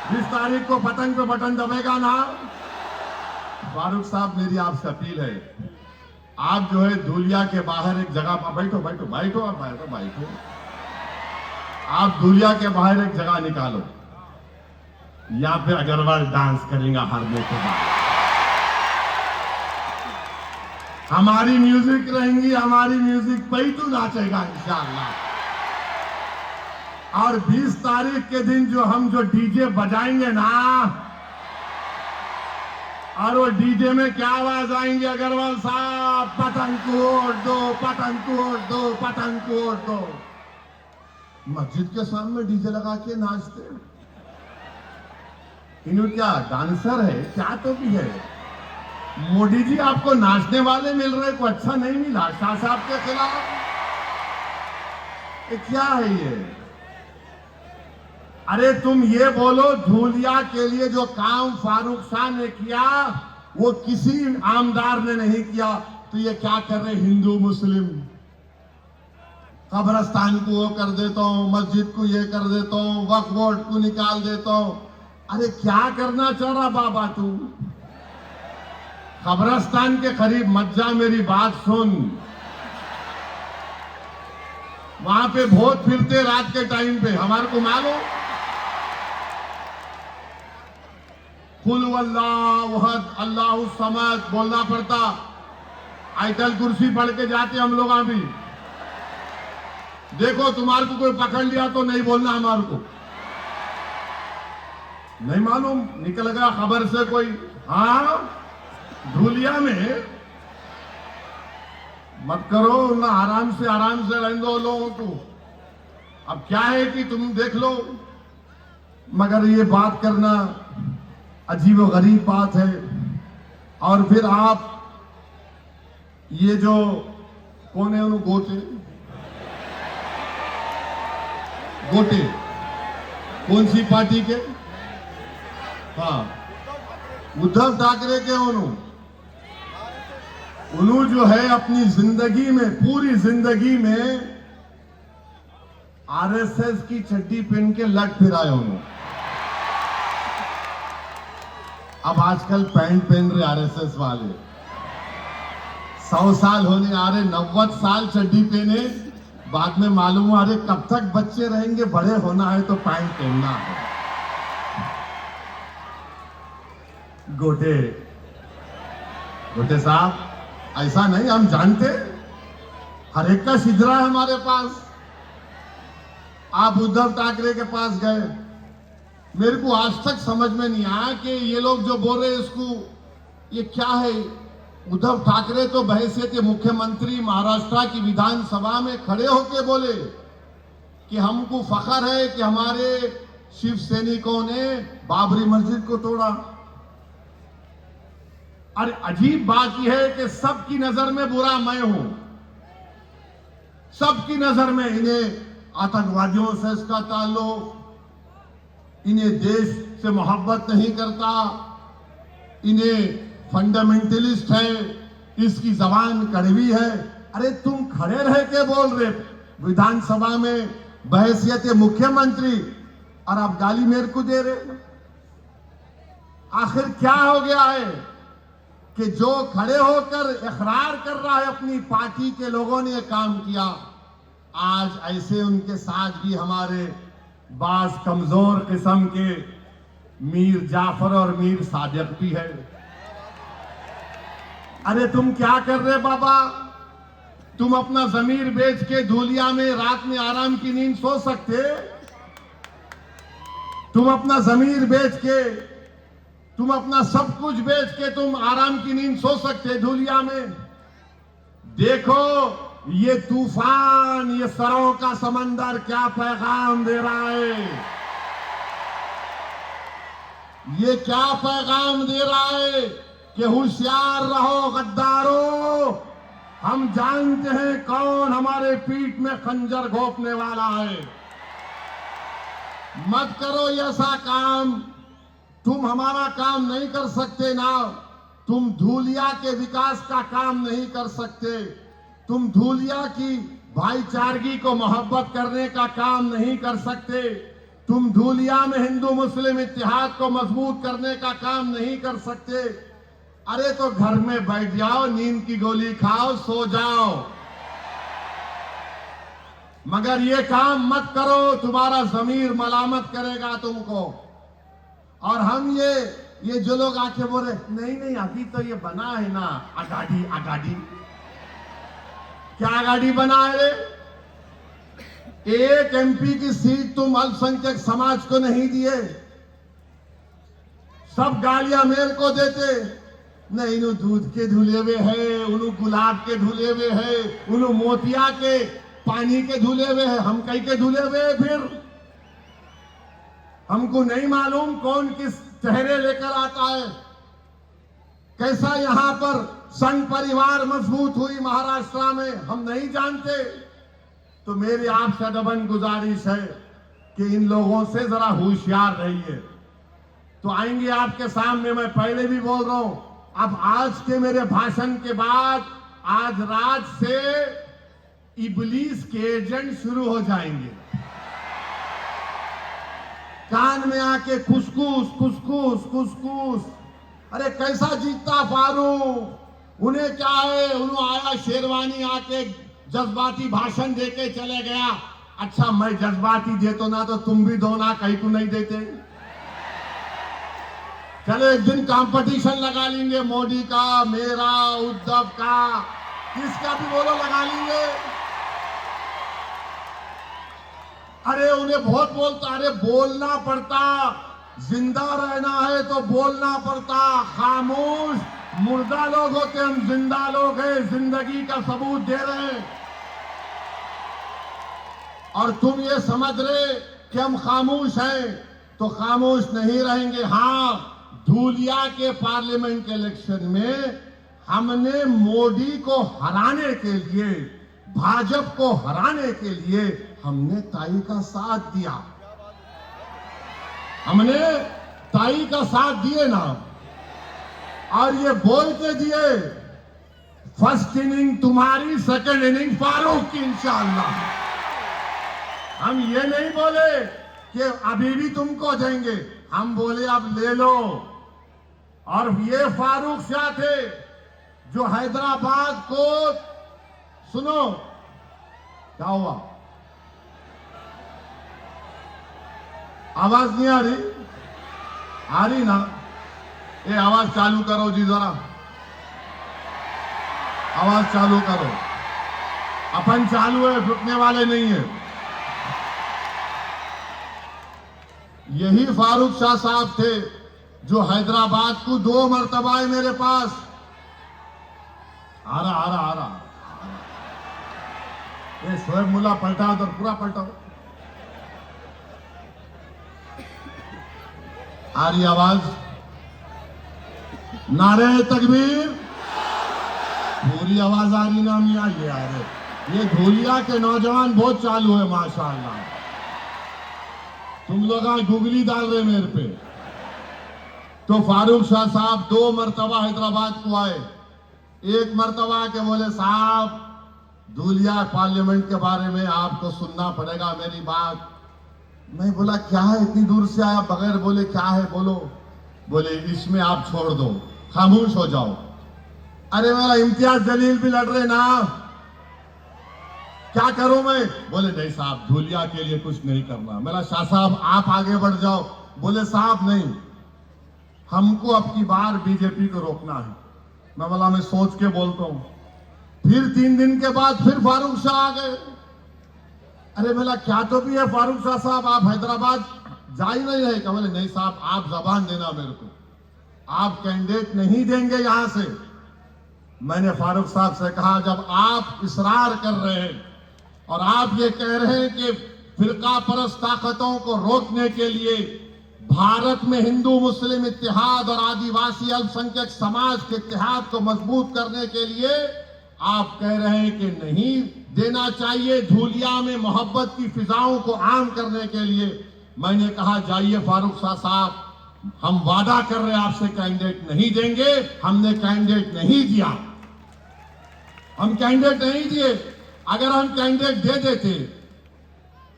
Speaker 3: 20 तारीख को पतंग पे बटन दबेगा ना। फारूक साहब, मेरी आपसे अपील है, आप जो है धूलिया के बाहर एक जगह पर बैठो, बैठो बैठो, आप बैठो बैठो। आप धूलिया के बाहर एक जगह निकालो, यहाँ पे अग्रवाल डांस करेंगे हारने के बाद। हमारी म्यूजिक रहेंगी, हमारी म्यूजिक पे ही तू नाचेगा इंशाअल्लाह। और 20 तारीख के दिन जो डीजे बजाएंगे ना, और वो डीजे में क्या आवाज आएंगे अग्रवाल साहब? पतंग को ओढ़ दो, पतंग को ओढ़ दो, पतंग को ओढ़ दो। मस्जिद के सामने डीजे लगा के नाचते, इन्हों क्या डांसर है क्या? तो भी है। मोदी जी आपको नाचने वाले मिल रहे, को अच्छा नहीं मिला शाह साहब के खिलाफ? ये क्या है ये? अरे तुम ये बोलो, धूलिया के लिए जो काम फारूक शाह ने किया वो किसी आमदार ने नहीं किया, तो ये क्या कर रहे हिंदू मुस्लिम? कब्रिस्तान को वो कर देता हूं, मस्जिद को ये कर देता हूं, वक्फ बोर्ड को निकाल देता हूं। अरे क्या करना चाह रहा बाबा तू? कब्रिस्तान के करीब मत जा, मेरी बात सुन। वहां पे बहुत फिरते रात के टाइम पे, हमारे को मालूम। कुल वल्लाहु अहद अल्लाहु समद बोलना पड़ता, आयतल कुर्सी पढ़ के जाते हम लोग। अभी देखो, तुम्हारे को कोई पकड़ लिया तो नहीं बोलना, हमारे को नहीं मालूम, निकल गया खबर से कोई। हाँ, धूलिया में मत करो ना, आराम से रहने दो लोगों को। अब क्या है कि तुम देख लो, मगर ये बात करना अजीब व गरीब बात है। और फिर आप ये जो कौन है उन्होंने गोटे कौन सी पार्टी के? हाँ, उद्धव ठाकरे के। उन्होंने जो है अपनी जिंदगी में, पूरी जिंदगी में आरएसएस की चड्डी पहन के लट फिराए उन्होंने। अब आजकल पैंट पहन रहे आरएसएस वाले। 100 साल होने आ रहे, 90 साल चड्डी पहने, बाद में मालूम आ रहे कब तक बच्चे रहेंगे, बड़े होना है तो पैंट पहनना है। गोटे साहब, ऐसा नहीं, हम जानते, हर एक का सिजरा है हमारे पास। आप उद्धव ठाकरे के पास गए, मेरे को आज तक समझ में नहीं आया कि ये लोग जो बोल रहे हैं इसको, ये क्या है? उद्धव ठाकरे तो बहैसियत मुख्यमंत्री महाराष्ट्र की विधानसभा में खड़े होकर बोले कि हमको फख्र है कि हमारे शिव सैनिकों ने बाबरी मस्जिद को तोड़ा। और अजीब बात यह है कि सबकी नजर में बुरा मैं हूं, सबकी नजर में इन्हें आतंकवादियों से इसका ताल्लुक, इन्हें देश से मोहब्बत नहीं करता, इन्हें फंडामेंटलिस्ट है, इसकी जबान कड़वी है। अरे तुम खड़े रह के बोल रहे विधानसभा में बहैसियत मुख्यमंत्री और आप गाली मेरे को दे रहे। आखिर क्या हो गया है कि जो खड़े होकर इकरार कर रहा है अपनी पार्टी के लोगों ने काम किया, आज ऐसे उनके साथ भी हमारे बास कमजोर किस्म के मीर जाफर और मीर सादिक भी है। अरे तुम क्या कर रहे बाबा? तुम अपना जमीर बेच के धूलिया में रात में आराम की नींद सो सकते? तुम अपना जमीर बेच के, तुम अपना सब कुछ बेच के तुम आराम की नींद सो सकते धूलिया में? देखो ये तूफान, ये सरों का समंदर क्या पैगाम दे रहा है, ये क्या पैगाम दे रहा है कि होशियार रहो गद्दारों, हम जानते हैं कौन हमारे पीठ में खंजर घोंपने वाला है। मत करो ऐसा काम, तुम हमारा काम नहीं कर सकते ना, तुम धूलिया के विकास का काम नहीं कर सकते, तुम धूलिया की भाईचारगी को मोहब्बत करने का काम नहीं कर सकते, तुम धूलिया में हिंदू मुस्लिम इत्तेहाद को मजबूत करने का काम नहीं कर सकते। अरे तो घर में बैठ जाओ, नींद की गोली खाओ, सो जाओ, मगर ये काम मत करो, तुम्हारा जमीर मलामत करेगा तुमको। और हम ये जो लोग आके बोले नहीं नहीं अभी तो ये बना है ना आगाड़ी आगाड़ी, क्या आगाड़ी बना है? एक एमपी की सीट तुम अल्पसंख्यक समाज को नहीं दिए, सब गालियां मेरे को देते, नहीं इन्हों दूध के धुले हुए है, उन्हों गुलाब के धुले हुए है, उन्हों मोतिया के पानी के धुले हुए है, हम कहीं के धुले हुए है? फिर हमको नहीं मालूम कौन किस चेहरे लेकर आता है, कैसा यहां पर संघ परिवार मजबूत हुई महाराष्ट्र में, हम नहीं जानते। तो मेरी आपसे अदबन गुजारिश है कि इन लोगों से जरा होशियार रहिए। तो आएंगे आपके सामने, मैं पहले भी बोल रहा हूं, अब आज के मेरे भाषण के बाद आज रात से इबलीस के एजेंट शुरू हो जाएंगे, कान में आके खुसखुस खुसखुस खुसखुस। अरे कैसा जीतता फारूक, उन्हें क्या है, उन्होंने आया शेरवानी आके जज्बाती भाषण देके चले गया। अच्छा मैं जज्बाती देता ना तो तुम भी दो ना, कहीं को नहीं देते। चलो एक दिन कंपटीशन लगा लेंगे, मोदी का, मेरा, उद्धव का, किसका भी बोलो लगा लेंगे। अरे उन्हें बहुत बोलता, अरे बोलना पड़ता, जिंदा रहना है तो बोलना पड़ता, खामोश मुर्दा लोग होते, हम जिंदा लोग हैं, जिंदगी का सबूत दे रहे हैं। और तुम ये समझ रहे कि हम खामोश हैं, तो खामोश नहीं रहेंगे। हाँ, धूलिया के पार्लियामेंट के इलेक्शन में हमने मोदी को हराने के लिए, भाजपा को हराने के लिए हमने ताई का साथ दिया, हमने ताई का साथ दिए ना, और ये बोल के दिए फर्स्ट इनिंग तुम्हारी, सेकंड इनिंग फारूक की इंशाअल्लाह। हम ये नहीं बोले कि अभी भी तुमको देंगे, हम बोले अब ले लो। और ये फारूक शाह थे जो हैदराबाद को, सुनो क्या हुआ, आवाज नहीं आ रही? आ रही ना? ये आवाज चालू करो जी जरा, आवाज चालू करो, अपन चालू है, रुकने वाले नहीं है। यही फारूक शाह साहब थे जो हैदराबाद को 2 मरतबा है मेरे पास, आ रहा ये शोएब मुल्ला पलटा उधर पूरा पलटाओ। आ रही आवाज? नारे तकबीर, पूरी आवाज आ रही ना? मियां ये आ रहे, ये धूलिया के नौजवान बहुत चालू है माशाअल्लाह। तुम लोग आज गुगली डाल रहे मेरे पे। तो फारूक शाह साहब 2 मरतबा हैदराबाद को आए। एक मरतबा के बोले साहब धूलिया पार्लियामेंट के बारे में आपको सुनना पड़ेगा मेरी बात। मैं बोला क्या है, इतनी दूर से आया बगैर बोले क्या है बोलो। बोले इसमें आप छोड़ दो, खामोश हो जाओ। अरे मेरा इम्तियाज जलील भी लड़ रहे ना, क्या करूं मैं? बोले नहीं साहब धूलिया के लिए कुछ नहीं करना। मेरा शाह साहब आप आगे बढ़ जाओ। बोले साहब नहीं, हमको अब की बार बीजेपी को रोकना है। मैं बोला मैं सोच के बोलता हूं। फिर 3 दिन के बाद फिर फारूक शाह आ गए। अरे बोला क्या तो भी है फारूक शाह साहब, आप हैदराबाद जा ही नहीं रहे क्या? बोले नहीं साहब आप जबान देना मेरे को, आप कैंडिडेट नहीं देंगे यहां से। मैंने फारूक साहब से कहा जब आप इसरार कर रहे हैं और आप ये कह रहे हैं कि फिरका परस्त ताकतों को रोकने के लिए भारत में हिंदू मुस्लिम इत्तेहाद और आदिवासी अल्पसंख्यक समाज के इत्तेहाद को मजबूत करने के लिए आप कह रहे हैं कि नहीं देना चाहिए, धूलिया में मोहब्बत की फिजाओं को आम करने के लिए। मैंने कहा जाइए फारूक शाह साहब, हम वादा कर रहे हैं आपसे कैंडिडेट नहीं देंगे। हमने कैंडिडेट नहीं दिया, हम कैंडिडेट नहीं दिए। अगर हम कैंडिडेट दे देते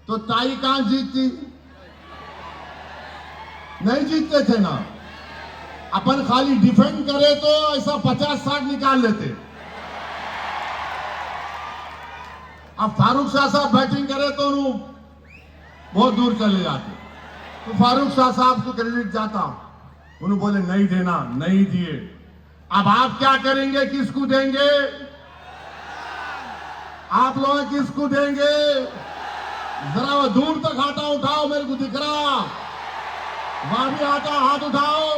Speaker 3: तो ताई कहां जीतती? नहीं जीतते थे ना। अपन खाली डिफेंड करे तो ऐसा 50-60 निकाल लेते। अब फारूक शाह साहब बैटिंग करे तो बहुत दूर चले जाते, तो फारूक शाह साहब को क्रेडिट जाता। उन्होंने बोले नहीं देना, नहीं दिए। अब आप क्या करेंगे, किसको देंगे? आप लोग किसको देंगे? जरा वो दूर तक हाथा उठाओ, मेरे को दिख रहा। वहां भी हाथ उठाओ।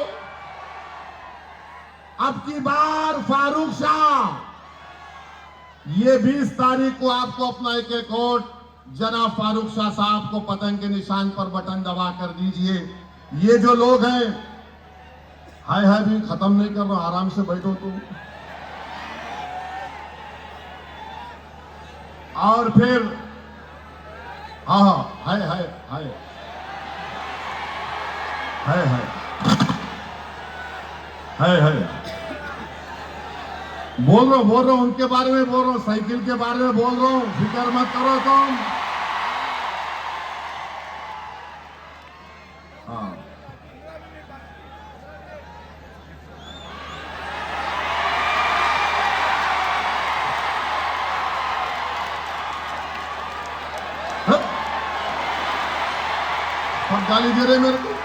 Speaker 3: अब की बार फारूक शाह, ये 20 तारीख को आपको अपना एक वोट जनाब फारूक शाह साहब को पतंग के निशान पर बटन दबा कर दीजिए। ये जो लोग हैं, हाय भी खत्म नहीं कर रहा, आराम से बैठो तुम। और फिर हाँ हाय हाय हाय हाय हाय हाय हाय बोल रहा हूं, उनके बारे में बोल रहा हूं, साइकिल के बारे में बोल रहा हूं, फिक्र मत करो तुम। हाँ सब गाली दे रहे मेरे को।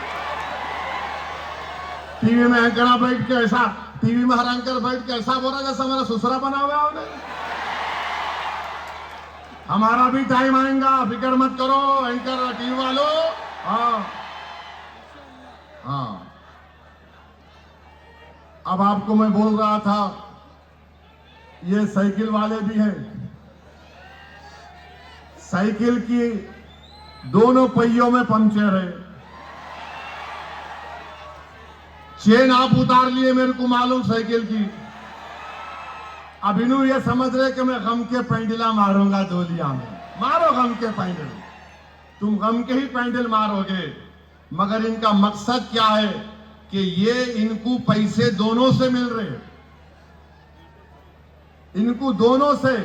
Speaker 3: टीवी में एंकरा बैठ के ऐसा, टीवी में हर एंकर बैठ के ऐसा बोल रहा जैसा मेरा ससुरा बना हुआ है उन्हें। हमारा भी टाइम आएगा, फिक्र मत करो एंकर टीवी वालों। हाँ हाँ, अब आपको मैं बोल रहा था, ये साइकिल वाले भी हैं। साइकिल की दोनों पहियों में पंक्चर है। चेन आप उतार लिए, मेरे को मालूम साइकिल की। अब इन्हों ये समझ रहे कि मैं गम के पैंडला मारूंगा धूलिया में। मारो गम के पैंडल, तुम गम के ही पैंडल मारोगे। मगर इनका मकसद क्या है कि ये इनको पैसे दोनों से मिल रहे, इनको दोनों से।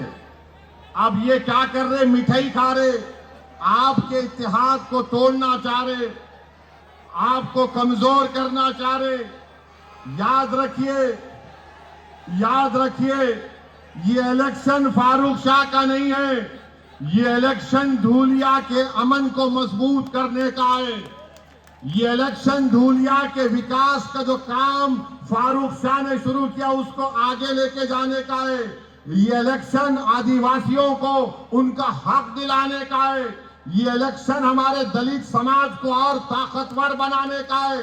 Speaker 3: अब ये क्या कर रहे, मिठाई खा रहे, आपके इत्तेहाद को तोड़ना चाह रहे, आपको कमजोर करना चाह रहे। याद रखिए, याद रखिए, ये इलेक्शन फारूक शाह का नहीं है, ये इलेक्शन धूलिया के अमन को मजबूत करने का है। ये इलेक्शन धूलिया के विकास का जो काम फारूक शाह ने शुरू किया उसको आगे लेके जाने का है। ये इलेक्शन आदिवासियों को उनका हक दिलाने का है। ये इलेक्शन हमारे दलित समाज को और ताकतवर बनाने का है,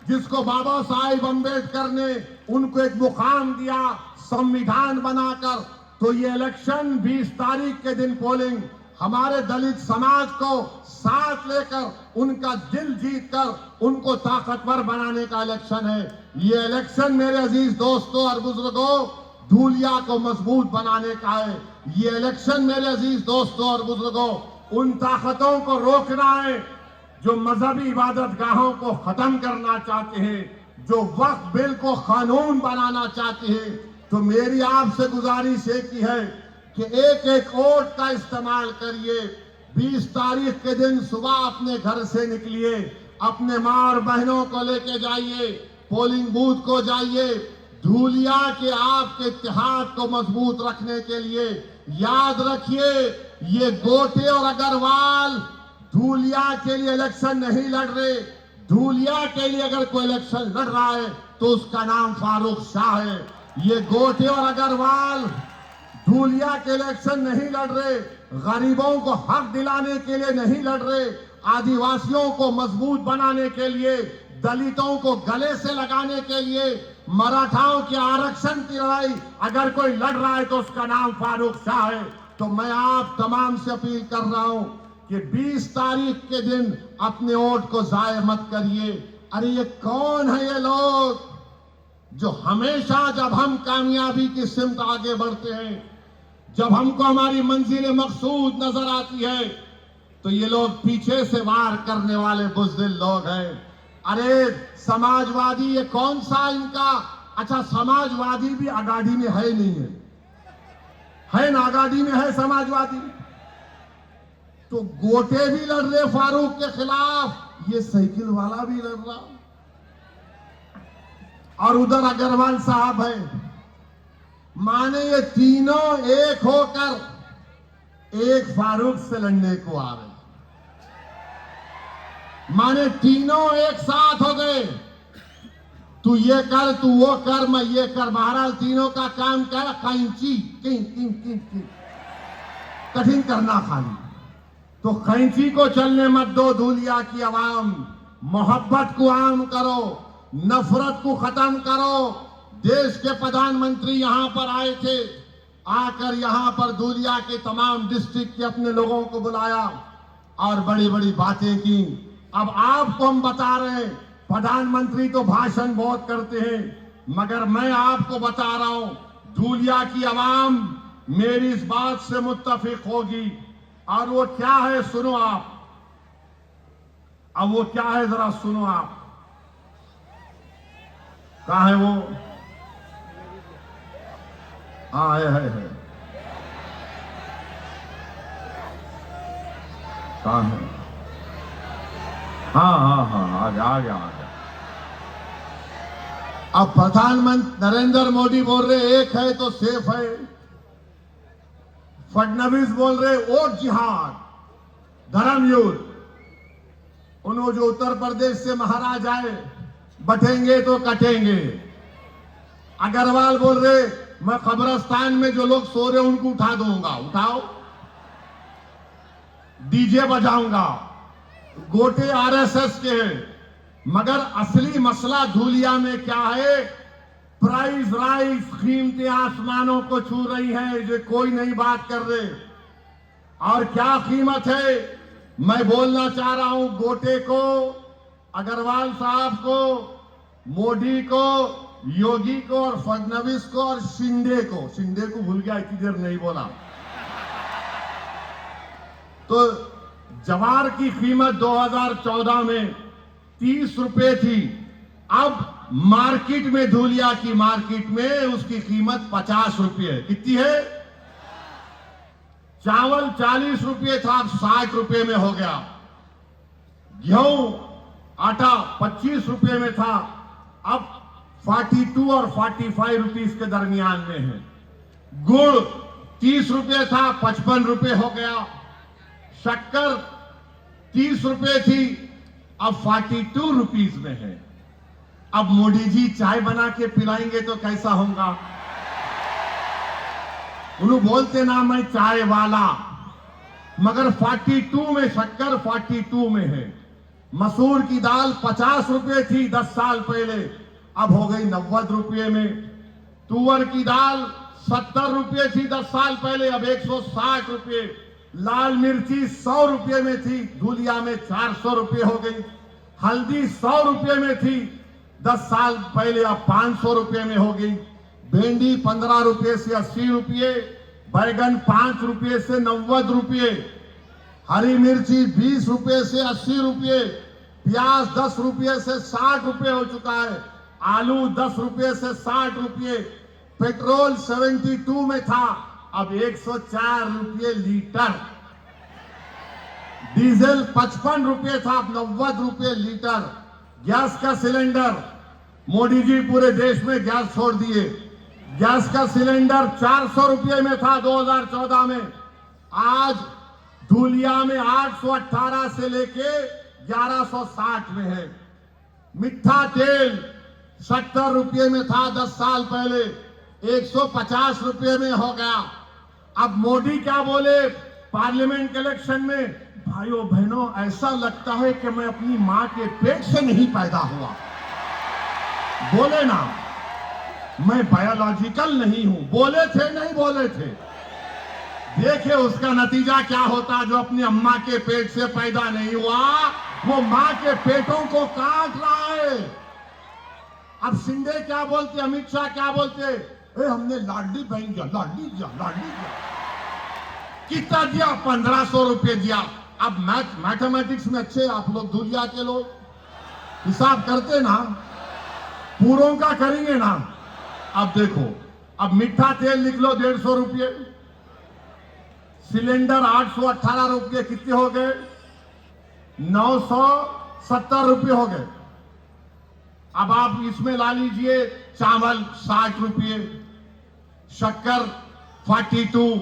Speaker 3: जिसको बाबा साहेब अम्बेडकर ने उनको एक मुकाम दिया, संविधान बनाकर, तो ये इलेक्शन 20 तारीख के दिन पोलिंग हमारे दलित समाज को साथ लेकर उनका दिल जीतकर उनको ताकतवर बनाने का इलेक्शन है। ये इलेक्शन मेरे अजीज दोस्तों और बुजुर्गों धूलिया को मजबूत बनाने का है। ये इलेक्शन मेरे अजीज दोस्तों और बुजुर्गों उन ताकतों को रोकना है जो मजहबी इबादत गाहों को खत्म करना चाहते हैं, जो वक्फ बिल को कानून बनाना चाहते हैं। तो मेरी आपसे गुजारिश एक ही है कि एक एक वोट का इस्तेमाल करिए। 20 तारीख के दिन सुबह अपने घर से निकलिए, अपने माँ और बहनों को लेके जाइए, पोलिंग बूथ को जाइए। धूलिया के आपके इत्तेहाद को मजबूत रखने के लिए याद रखिए, ये गोटे और अग्रवाल धूलिया के लिए इलेक्शन नहीं लड़ रहे। धूलिया के लिए अगर कोई इलेक्शन लड़ रहा है तो उसका नाम फारूक शाह है। ये गोटे और अग्रवाल धूलिया के इलेक्शन नहीं लड़ रहे, गरीबों को हक दिलाने के लिए नहीं लड़ रहे, आदिवासियों को मजबूत बनाने के लिए, दलितों को गले से लगाने के लिए, मराठाओं के आरक्षण की लड़ाई अगर कोई लड़ रहा है तो उसका नाम फारूक शाह है। तो मैं आप तमाम से अपील कर रहा हूं कि 20 तारीख के दिन अपने वोट को जाया मत करिए। अरे ये कौन है ये लोग जो हमेशा जब हम कामयाबी की सिमत आगे बढ़ते हैं, जब हमको हमारी मंजिल मकसूद नजर आती है, तो ये लोग पीछे से वार करने वाले बुज़दिल लोग हैं। अरे समाजवादी ये कौन सा इनका, अच्छा समाजवादी भी आगाड़ी में है नहीं है ना, आगाड़ी में है समाजवादी। तो गोटे भी लड़ रहे फारूक के खिलाफ, ये साइकिल वाला भी लड़ रहा, और उधर अग्रवाल साहब है। माने ये तीनों एक होकर एक फारूक से लड़ने को आ रहे, माने तीनों एक साथ हो गए। तू ये कर, तू वो कर, मैं ये कर। बहरहाल तीनों का काम क्या है, कैंची कठिन करना खाली। तो कैंची को चलने मत दो धूलिया की आवाम, मोहब्बत को आम करो, नफरत को खत्म करो। देश के प्रधानमंत्री यहां पर आए थे, आकर यहां पर धूलिया के तमाम डिस्ट्रिक्ट के अपने लोगों को बुलाया और बड़ी बड़ी बातें की। अब आपको हम बता रहे हैं, प्रधानमंत्री तो भाषण बहुत करते हैं, मगर मैं आपको बता रहा हूं धूलिया की आवाम मेरी इस बात से मुत्तफिक होगी। और वो क्या है सुनो आप, अब वो क्या है जरा सुनो आप। कहां है वो? हाँ है। कहां है? हाँ आ गया। अब प्रधानमंत्री नरेंद्र मोदी बोल रहे एक है तो सेफ है, फडणवीस बोल रहे वोट जिहाद, धर्म युद्ध। उन्होंने जो उत्तर प्रदेश से महाराज आए, बटेंगे तो कटेंगे। अग्रवाल बोल रहे मैं कब्रिस्तान में जो लोग सो रहे उनको उठा दूंगा, उठाओ, डीजे बजाऊंगा। गोटे आरएसएस के हैं, मगर असली मसला धूलिया में क्या है, प्राइस राइस, कीमतें आसमानों को छू रही हैं, जो कोई नहीं बात कर रहे। और क्या कीमत है, मैं बोलना चाह रहा हूं गोटे को, अग्रवाल साहब को, मोदी को, योगी को और फडणवीस को और शिंदे को भूल गया, इतनी देर नहीं बोला। तो जवार की कीमत 2014 में 30 रुपए थी, अब मार्केट में धूलिया की मार्केट में उसकी कीमत 50 रुपये है। कितनी है? चावल 40 रुपये था, अब 60 रुपये में हो गया। गेहूं आटा 25 रुपये में था, अब 42 और 45 रुपीस के दरमियान में है। गुड़ 30 रुपये था, 55 रुपये हो गया। शक्कर 30 रुपये थी, अब 42 रुपीस में है। अब मोदी जी चाय बना के पिलाएंगे तो कैसा होगा? उन्होंने बोलते ना मैं चाय वाला, मगर 42 में शक्कर 42 में है। मसूर की दाल 50 रुपये थी 10 साल पहले, अब हो गई 90 रुपये में। तुअर की दाल 70 रुपये थी 10 साल पहले, अब 160 रुपये। लाल मिर्ची 100 रुपये में थी, धुलिया में 400 रुपये हो गई। हल्दी 100 रुपये में थी 10 साल पहले, अब 500 रुपये में हो गई। भिंडी 15 रुपये से 80 रुपये, बैगन 5 रुपये से 90 रुपये, हरी मिर्ची 20 रुपये से 80 रुपये, प्याज 10 रुपये से 60 रुपये हो चुका है, आलू 10 रुपये से 60 रुपये, पेट्रोल 72 में था, अब 104 रुपये लीटर, डीजल 55 रुपये था, अब 90 रुपये लीटर। गैस का सिलेंडर, मोदी जी पूरे देश में गैस छोड़ दिए। गैस का सिलेंडर 400 रुपये में था 2014 में, आज धुलिया में 818 से लेके 1160 में है। मिठा तेल 70 रुपये में था 10 साल पहले, 150 रुपये में हो गया। अब मोदी क्या बोले पार्लियामेंट के इलेक्शन में, भाइयों बहनों ऐसा लगता है कि मैं अपनी मां के पेट से नहीं पैदा हुआ। बोले ना, मैं बायोलॉजिकल नहीं हूं, बोले थे नहीं बोले थे। देखिए उसका नतीजा क्या होता, जो अपनी अम्मा के पेट से पैदा नहीं हुआ वो मां के पेटों को काट रहा है। अब शिंदे क्या बोलते, अमित शाह क्या बोलते, हमने लाडली बहन दिया, लाडली दिया, लाडली दिया। कितना दिया? 1500 रुपये दिया। अब मैथमेटिक्स में अच्छे आप लोग, धुलिया के लोग हिसाब करते ना, पूरों का करेंगे ना। अब देखो, अब मीठा तेल लिख लो 150 रुपये, सिलेंडर 818 रुपये, कितने हो गए? 970 रुपये हो गए। अब आप इसमें ला लीजिए चावल 60 रुपये, शक्कर 42,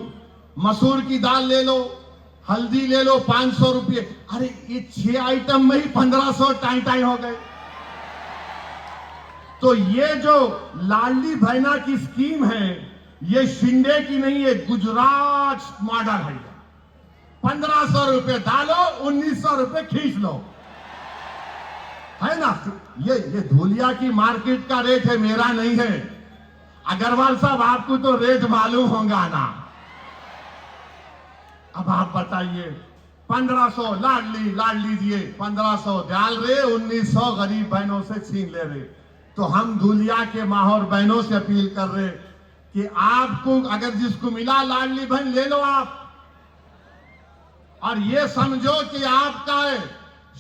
Speaker 3: मसूर की दाल ले लो, हल्दी ले लो 500 रुपये। अरे ये 6 आइटम में ही 1500 टाई हो गए। तो ये जो लाडली बहना की स्कीम है, ये शिंदे की नहीं है, गुजरात मॉडल है। 1500 रुपये डालो, 1900 रुपये खींच लो, है ना। ये धुलिया की मार्केट का रेट है, मेरा नहीं है। अग्रवाल साहब आपको तो रेट मालूम होगा ना। अब आप बताइए, 1500 लाडली दिए, 1500 डाल रहे, 1900 गरीब बहनों से छीन ले रहे। तो हम धुलिया के माहौर बहनों से अपील कर रहे कि आपको अगर जिसको मिला लाडली बहन ले लो आप, और ये समझो कि आपका है।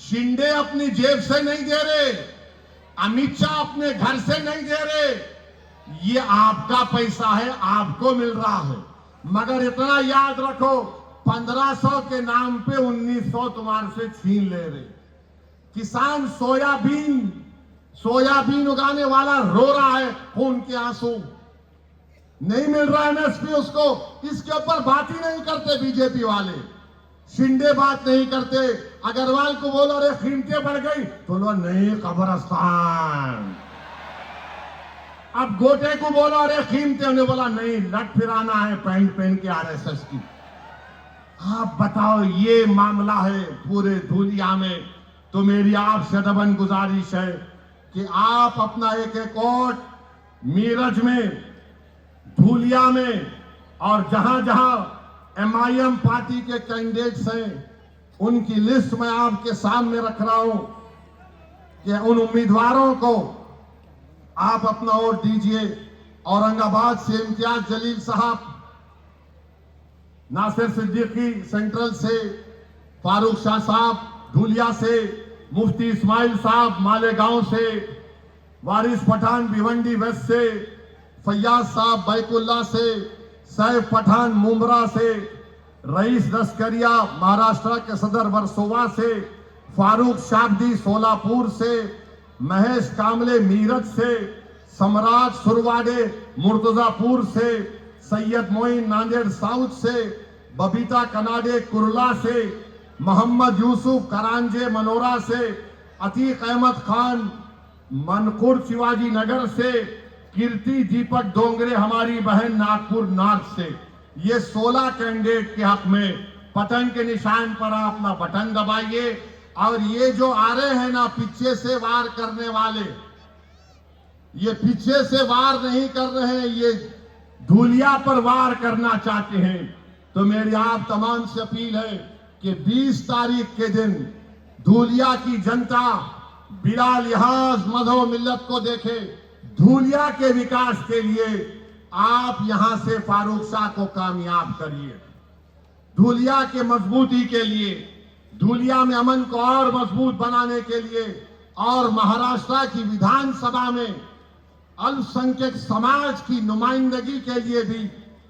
Speaker 3: शिंदे अपनी जेब से नहीं दे रहे, अमित शाह अपने घर से नहीं दे रहे, ये आपका पैसा है, आपको मिल रहा है। मगर इतना याद रखो, 1500 के नाम पे 1900 तुम्हारे से छीन ले रहे। किसान सोयाबीन उगाने वाला रो रहा है, खून के आंसू, नहीं मिल रहा एमएसपी उसको। इसके ऊपर बात ही नहीं करते बीजेपी वाले, शिंदे बात नहीं करते। अग्रवाल को बोलो अरे कीमतें बढ़ गई, तो लो नहीं कब्रिस्तान। अब गोटे को बोलो अरे कीमतें, उन्हें बोला नहीं लट फिराना है पैंट पहन के आरएसएस की। आप बताओ, ये मामला है पूरे धुलिया में। तो मेरी आपसे दबन गुजारिश है कि आप अपना एक वोट मीरठ में, धुलिया में और जहां जहां एमआईएम पार्टी के कैंडिडेट्स हैं, उनकी लिस्ट मैं आपके सामने रख रहा हूं कि उन उम्मीदवारों को आप अपना वोट दीजिए। औरंगाबाद से इम्तियाज जलील साहब, नासिर सिद्दीकी सेंट्रल से, फारूक शाह साहब धुलिया से, मुफ्ती इस्माइल साहब मालेगांव से, वारिस पठान भिवंडी वेस्ट से, फैयाज साहब बैकुल्ला से, सैफ पठान मुमरा से, रईस लश्करिया महाराष्ट्र के सदर वर्सोवा से, फारूक शाब्दी सोलापुर से, महेश कामले मीरठ से, सम्राट सुरवाडे मुर्तजापुर से, सैयद मोइन नांदेड़ साउथ से, बबीता कनाडे कुरला से, मोहम्मद यूसुफ करांजे मनोरा से, अतीक अहमद खान मनकुर शिवाजी नगर से, कीर्ति दीपक डोंगरे हमारी बहन नागपुर नॉर्थ से। ये 16 कैंडिडेट के हक में बटन के निशान पर आप अपना बटन दबाइए। और ये जो आ रहे हैं ना पीछे से वार करने वाले, ये पीछे से वार नहीं कर रहे हैं, ये धूलिया पर वार करना चाहते हैं। तो मेरी आप तमाम से अपील है कि 20 तारीख के दिन धूलिया की जनता बिला लिहाज मजहब मिल्लत को देखे। धूलिया के विकास के लिए आप यहां से फारूक शाह को कामयाब करिए। धूलिया के मजबूती के लिए, धूलिया में अमन को और मजबूत बनाने के लिए और महाराष्ट्र की विधानसभा में अल्पसंख्यक समाज की नुमाइंदगी के लिए भी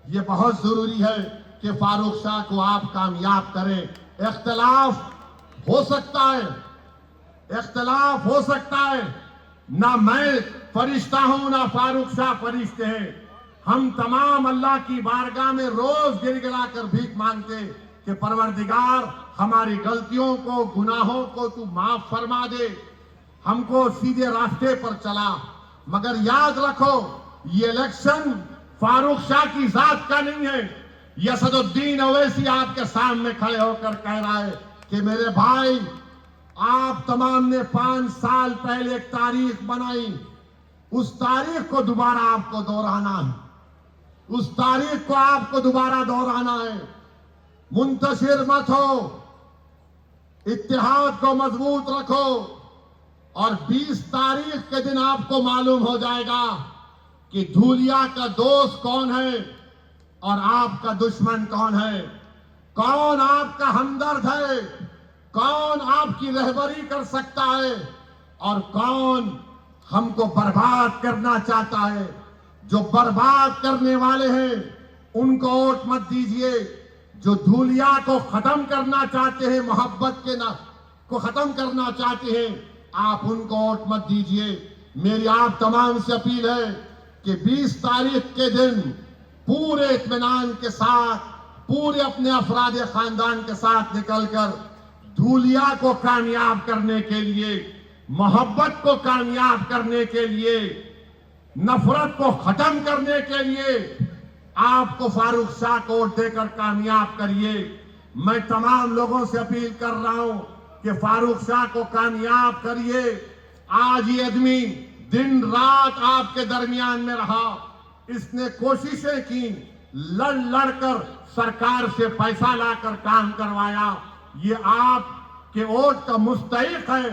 Speaker 3: ये बहुत जरूरी है कि फारूक शाह को आप कामयाब करें। इख्तलाफ हो सकता है, इख्तलाफ हो सकता है, ना मैं फरिश्ता हूं ना फारूक शाह फरिश्ते हैं। हम तमाम अल्लाह की बारगाह में रोज गिड़गिड़ा कर भीख मांगते कि परवरदिगार हमारी गलतियों को, गुनाहों को तू माफ फरमा दे, हमको सीधे रास्ते पर चला। मगर याद रखो, ये इलेक्शन फारूक शाह की जात का नहीं है। यसदुद्दीन ओवैसी आपके सामने खड़े होकर कह रहा है कि मेरे भाई, आप तमाम ने 5 साल पहले एक तारीख बनाई, उस तारीख को दोबारा आपको दोहराना है, उस तारीख को आपको दोबारा दोहराना है। मुंतशिर मत हो, इत्तेहाद को मजबूत रखो और 20 तारीख के दिन आपको मालूम हो जाएगा कि धूलिया का दोस्त कौन है और आपका दुश्मन कौन है, कौन आपका हमदर्द है, कौन आपकी रहबरी कर सकता है और कौन हमको बर्बाद करना चाहता है। जो बर्बाद करने वाले हैं उनको वोट मत दीजिए। जो धूलिया को खत्म करना चाहते हैं, मोहब्बत के ना को खत्म करना चाहते हैं, आप उनको वोट मत दीजिए। मेरी आप तमाम से अपील है कि 20 तारीख के दिन पूरे इत्मीनान के साथ, पूरे अपने अफराद खानदान के साथ निकलकर धूलिया को कामयाब करने के लिए, मोहब्बत को कामयाब करने के लिए, नफरत को खत्म करने के लिए आपको फारूक शाह को वोट देकर कामयाब करिए। मैं तमाम लोगों से अपील कर रहा हूं कि फारूक शाह को कामयाब करिए। आज ये आदमी दिन रात आपके दरमियान में रहा, इसने कोशिशें की, लड़ लड़ कर सरकार से पैसा लाकर काम करवाया। ये आपके वोट का मुस्तहिक है,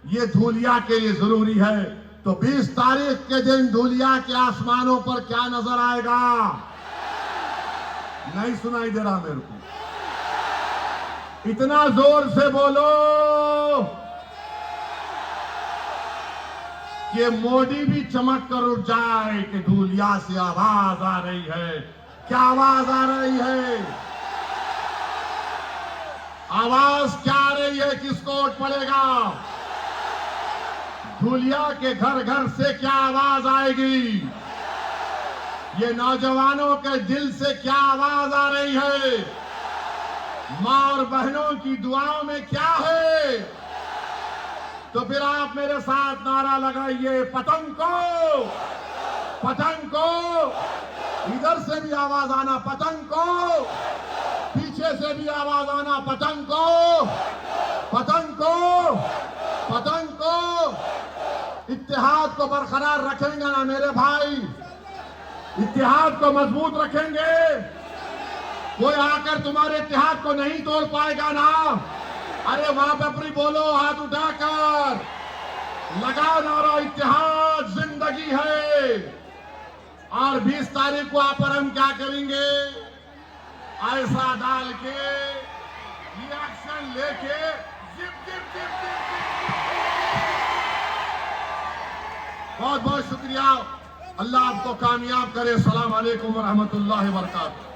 Speaker 3: ये धूलिया के लिए जरूरी है। तो 20 तारीख के दिन धूलिया के आसमानों पर क्या नजर आएगा? नहीं सुनाई दे रहा मेरे को, इतना जोर से बोलो कि मोदी भी चमक कर उठ जाए कि धूलिया से आवाज आ रही है। क्या आवाज आ रही है? आवाज क्या आ रही है? किसको वोट पड़ेगा? धूलिया के घर घर से क्या आवाज आएगी? ये नौजवानों के दिल से क्या आवाज आ रही है? मां और बहनों की दुआओं में क्या है? तो फिर आप मेरे साथ नारा लगाइए, पतंग को, पतंग को। इधर से भी आवाज आना पतंग को, पीछे से भी आवाज आना पतंग को, पतंग को, पतंग को। इत्तेहाद को बरकरार रखेंगे ना मेरे भाई? इत्तेहाद को मजबूत रखेंगे? कोई आकर तुम्हारे इत्तेहाद को नहीं तोड़ पाएगा ना? अरे वहां पे अपनी बोलो, हाथ उठाकर लगा नारा, इत्तेहाद जिंदगी है। और 20 तारीख को आप पर हम क्या करेंगे? ऐसा डाल के, रिएक्शन लेके, जिप जिप जिप जिप बहुत बहुत शुक्रिया। अल्लाह आपको कामयाब करे। अस्सलाम वालेकुम व रहमतुल्लाहि व बरकातहू।